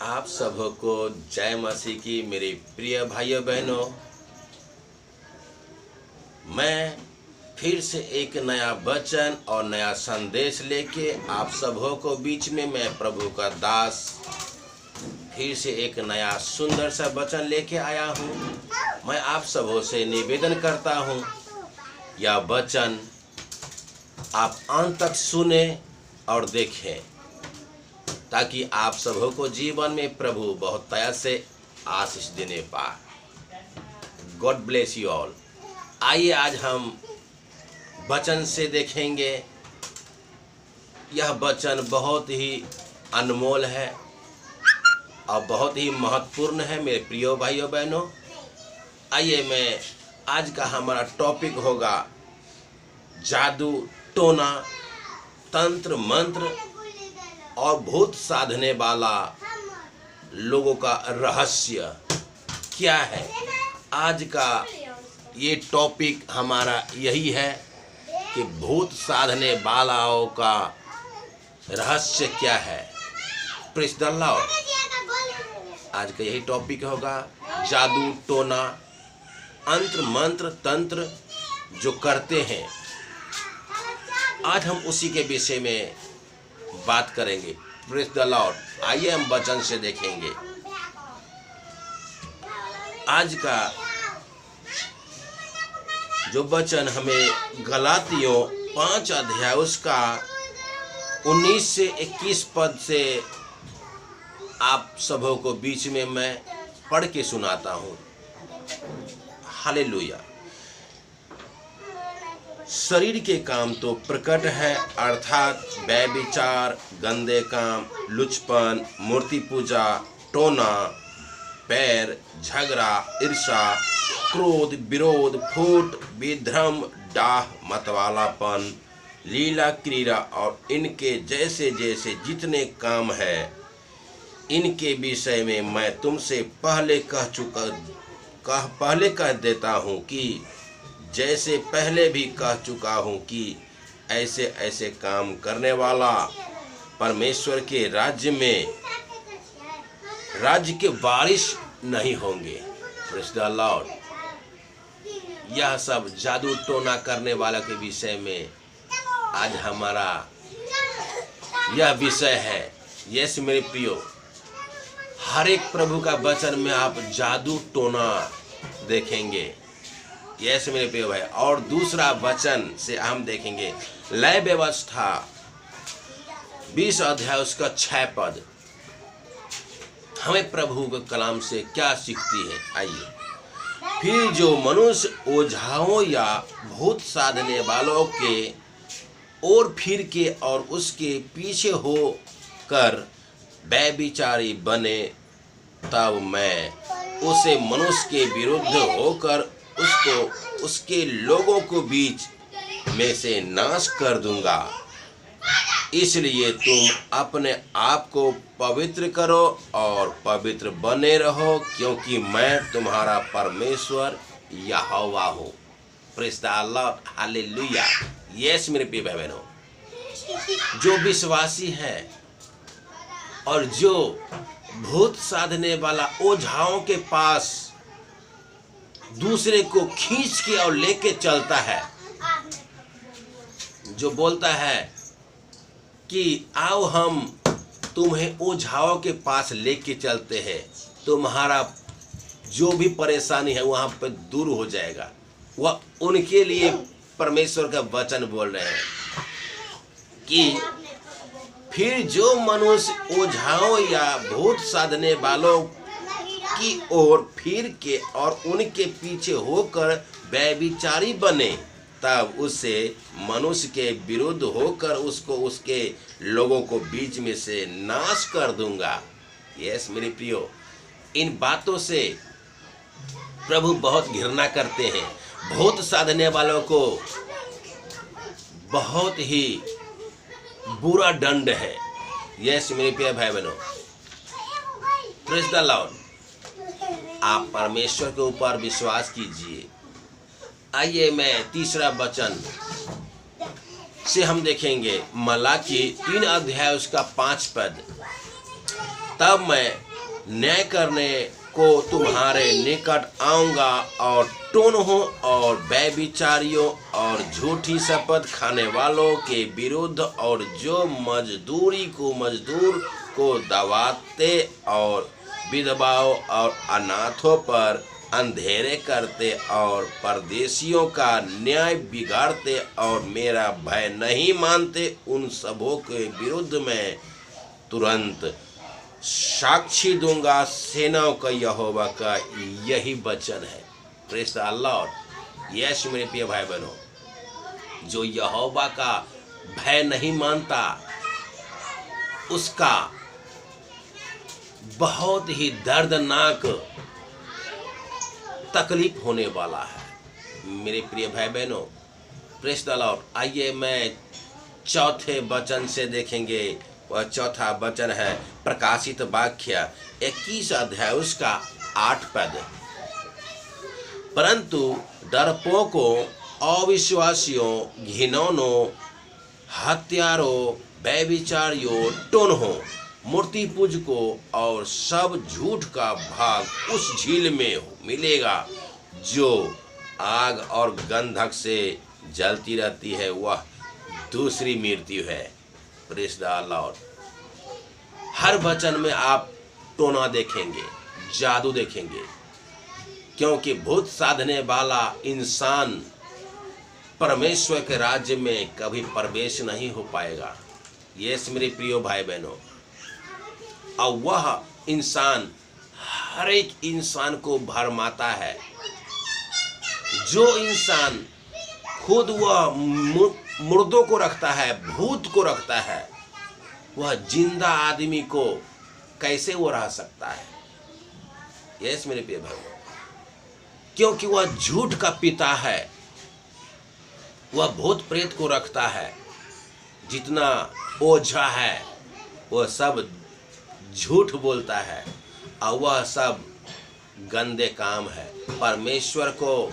आप सबको जय मसीह की। मेरे प्रिय भाइयों बहनों, मैं फिर से एक नया वचन और नया संदेश लेके आप सबों को बीच में मैं प्रभु का दास फिर से एक नया सुंदर सा वचन लेके आया हूँ। मैं आप सबों से निवेदन करता हूँ, यह वचन आप अंत तक सुने और देखें, ताकि आप सबों को जीवन में प्रभु बहुत दया से आशीष देने पाए। God bless you all. आइए आज हम वचन से देखेंगे। यह वचन बहुत ही अनमोल है और बहुत ही महत्वपूर्ण है मेरे प्रिय भाइयों बहनों। आइए आज का हमारा टॉपिक होगा जादू टोना, तंत्र मंत्र और भूत साधने वाला लोगों का रहस्य क्या है। आज का ये टॉपिक हमारा यही है कि भूत साधने वालों का रहस्य क्या है। Praise the Lord. आज का यही टॉपिक होगा जादू टोना, अंत्र मंत्र तंत्र जो करते हैं। आज हम उसी के विषय में बात करेंगे। Praise the Lord. आइए हम वचन से देखेंगे। आज का जो वचन हमें गलातियों 5 अध्याय उसका 19 से 21 पद से आप सबों को बीच में मैं पढ़ के सुनाता हूँ। हालेलुया। शरीर के काम तो प्रकट है, अर्थात व्यभिचार, गंदे काम, लुचपन, मूर्ति पूजा, टोना, पैर, झगड़ा, ईर्ष्या, क्रोध, विरोध, फूट, विध्रम, डाह, मतवालापन, लीला क्रीड़ा और इनके जैसे जैसे जितने काम है, इनके विषय में मैं तुमसे पहले कह देता हूँ कि जैसे पहले भी कह चुका हूँ कि ऐसे ऐसे काम करने वाला परमेश्वर के राज्य के वारिस नहीं होंगे। Praise the Lord. यह सब जादू टोना करने वाला के विषय में आज हमारा यह विषय है। यस मेरे प्रियो, हर एक प्रभु का वचन में आप जादू टोना देखेंगे। यस मेरे प्रिय भाई। और दूसरा वचन से हम देखेंगे लय व्यवस्था 20 अध्याय उसका 6 पद हमें प्रभु के कलाम से क्या सीखती है। आइए। फिर जो मनुष्य ओझाओं या भूत साधने वालों के ओर फिर के और उसके पीछे हो कर व्यभिचारी बने, तब मैं उसे मनुष्य के विरुद्ध होकर उसको उसके लोगों को बीच में से नाश कर दूंगा। इसलिए तुम अपने आप को पवित्र करो और पवित्र बने रहो, क्योंकि मैं तुम्हारा परमेश्वर यहोवा हूँ। Praise the Lord. Hallelujah. Yes मेरे प्रिय भाई बहनों, जो विश्वासी है और जो भूत साधने वाला ओझाओं के पास दूसरे को खींच के और लेके चलता है, जो बोलता है कि आओ हम तुम्हें ओझाओं के पास लेके चलते हैं, तुम्हारा जो भी परेशानी है वहाँ पे दूर हो जाएगा। वह उनके लिए परमेश्वर का वचन बोल रहे हैं कि फिर जो मनुष्य ओझाओं या भूत साधने वालों की ओर फिर के और उनके पीछे होकर व्यभिचारी बने, तब उसे मनुष्य के विरुद्ध होकर उसको उसके लोगों को बीच में से नाश कर दूंगा। यस मेरे प्रियो, इन बातों से प्रभु बहुत घृणा करते हैं। भूत साधने वालों को बहुत ही बुरा दंड है। यस मेरे प्रिय भाई बहनों, प्रेज़ द लॉर्ड। आप परमेश्वर के ऊपर विश्वास कीजिए। आइए मैं तीसरा वचन से हम देखेंगे मलाकी 3 अध्याय उसका 5 पद। तब मैं न्याय करने को तुम्हारे निकट आऊंगा और टोनहों और व्यभिचारियों और झूठी शपथ खाने वालों के विरुद्ध और जो मजदूर को दबाते और विधवाओं और अनाथों पर अंधेरे करते और परदेशियों का न्याय बिगाड़ते और मेरा भय नहीं मानते, उन सबों के विरुद्ध मैं तुरंत साक्षी दूंगा। सेनाओं का यहोवा का यही वचन है। Praise the Lord. यस मेरे प्रिय भाई बहनों, जो यहोवा का भय नहीं मानता उसका बहुत ही दर्दनाक तकलीफ होने वाला है। मेरे प्रिय भाई बहनों, प्रेज़ द लॉर्ड। आइए मैं चौथे वचन से देखेंगे। वह चौथा वचन है प्रकाशित वाक्य 21 अध्याय उसका 8 पद। परंतु डरपोकों, अविश्वासियों, घिनौनों, हत्यारों, व्यभिचारियों, टोनहों, मूर्ति पूजकों और सब झूठ का भाग उस झील में मिलेगा जो आग और गंधक से जलती रहती है। वह दूसरी मृत्यु है। Praise the Lord. हर वचन में आप टोना देखेंगे, जादू देखेंगे, क्योंकि भूत साधने वाला इंसान परमेश्वर के राज्य में कभी प्रवेश नहीं हो पाएगा। ये मेरे प्रिय भाई बहनों, और वह इंसान हर एक इंसान को भरमाता है। जो इंसान खुद वह मुर्दों को रखता है, भूत को रखता है, वह जिंदा आदमी को कैसे वो रह सकता है? यस मेरे प्रिय भाई, क्योंकि वह झूठ का पिता है। वह भूत प्रेत को रखता है। जितना ओझा है वह सब झूठ बोलता है और वह सब गंदे काम है। परमेश्वर को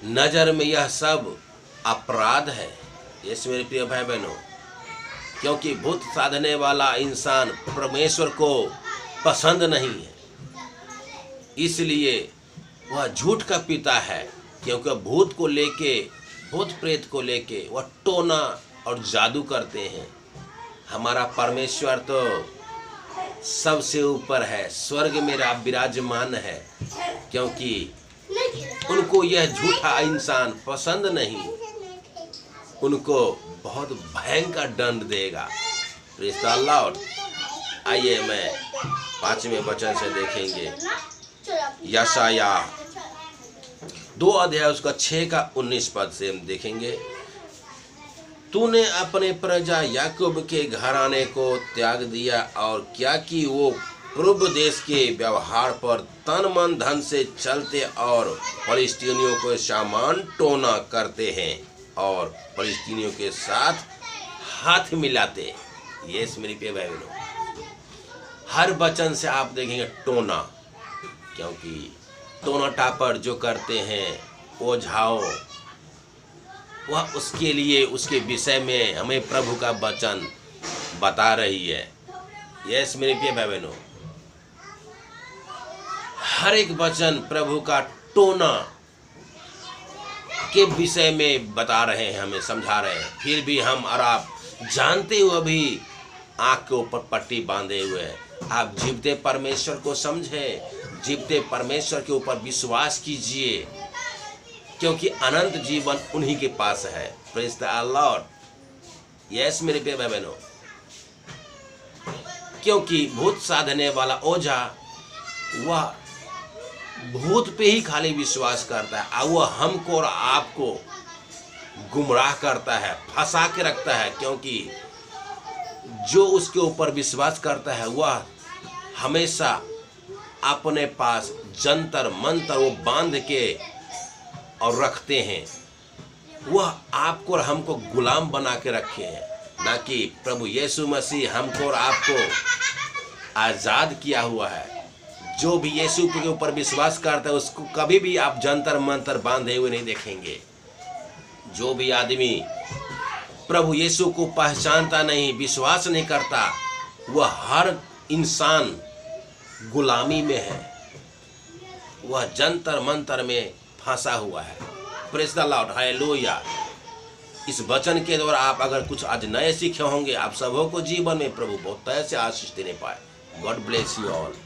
नजर में यह सब अपराध है। यस मेरे प्रिय भाई बहनों, क्योंकि भूत साधने वाला इंसान परमेश्वर को पसंद नहीं है, इसलिए वह झूठ का पिता है। क्योंकि भूत को लेके, भूत प्रेत को लेके वह टोना और जादू करते हैं। हमारा परमेश्वर तो सबसे ऊपर है, स्वर्ग में विराजमान है, क्योंकि उनको यह झूठा इंसान पसंद नहीं। उनको बहुत भयंकर दंड देगा। Praise the Lord. आइए मैं 5वें वचन से देखेंगे। यशाया 2 अध्याय उसका 6 का 19 पद से हम देखेंगे। तूने अपने प्रजा याकूब के घराने को त्याग दिया और क्या कि वो पूर्व देश के व्यवहार पर तन मन धन से चलते और फलिस्तीनियों को सामान टोना करते हैं और फलिस्तीनियों के साथ हाथ मिलाते। ये मेरे प्रिय भाई बहनों, हर वचन से आप देखेंगे टोना, क्योंकि टोना टापर जो करते हैं ओझाओ, वह उसके लिए, उसके विषय में हमें प्रभु का वचन बता रही है। यस मेरे प्रिय भाई बहनों, हर एक वचन प्रभु का टोना के विषय में बता रहे हैं, हमें समझा रहे हैं। फिर भी हम और आप जानते हुए भी आँख के ऊपर पट्टी बांधे हुए हैं। आप जीवते परमेश्वर को समझें, जीवते परमेश्वर के ऊपर विश्वास कीजिए, क्योंकि अनंत जीवन उन्हीं के पास है। Praise the Lord. यस मेरे प्रिय भाई बहनों, क्योंकि भूत साधने वाला ओझा वह भूत पे ही खाली विश्वास करता है और वह हमको और आपको गुमराह करता है, फंसा के रखता है। क्योंकि जो उसके ऊपर विश्वास करता है वह हमेशा अपने पास जंतर मंतर वो बांध के और रखते हैं। वह आपको और हमको गुलाम बना के रखे हैं, ना कि प्रभु यीशु मसीह हमको और आपको आज़ाद किया हुआ है। जो भी यीशु के ऊपर विश्वास करता है उसको कभी भी आप जंतर मंतर बांधे हुए नहीं देखेंगे। जो भी आदमी प्रभु यीशु को पहचानता नहीं, विश्वास नहीं करता, वह हर इंसान गुलामी में है, वह जंतर मंतर में फंसा हुआ है। Praise the Lord, hallelujah. इस वचन के द्वारा आप अगर कुछ आज नए सीखे होंगे, आप सबों को जीवन में प्रभु बहुत तरह से आशीष देने पाए। God bless you all.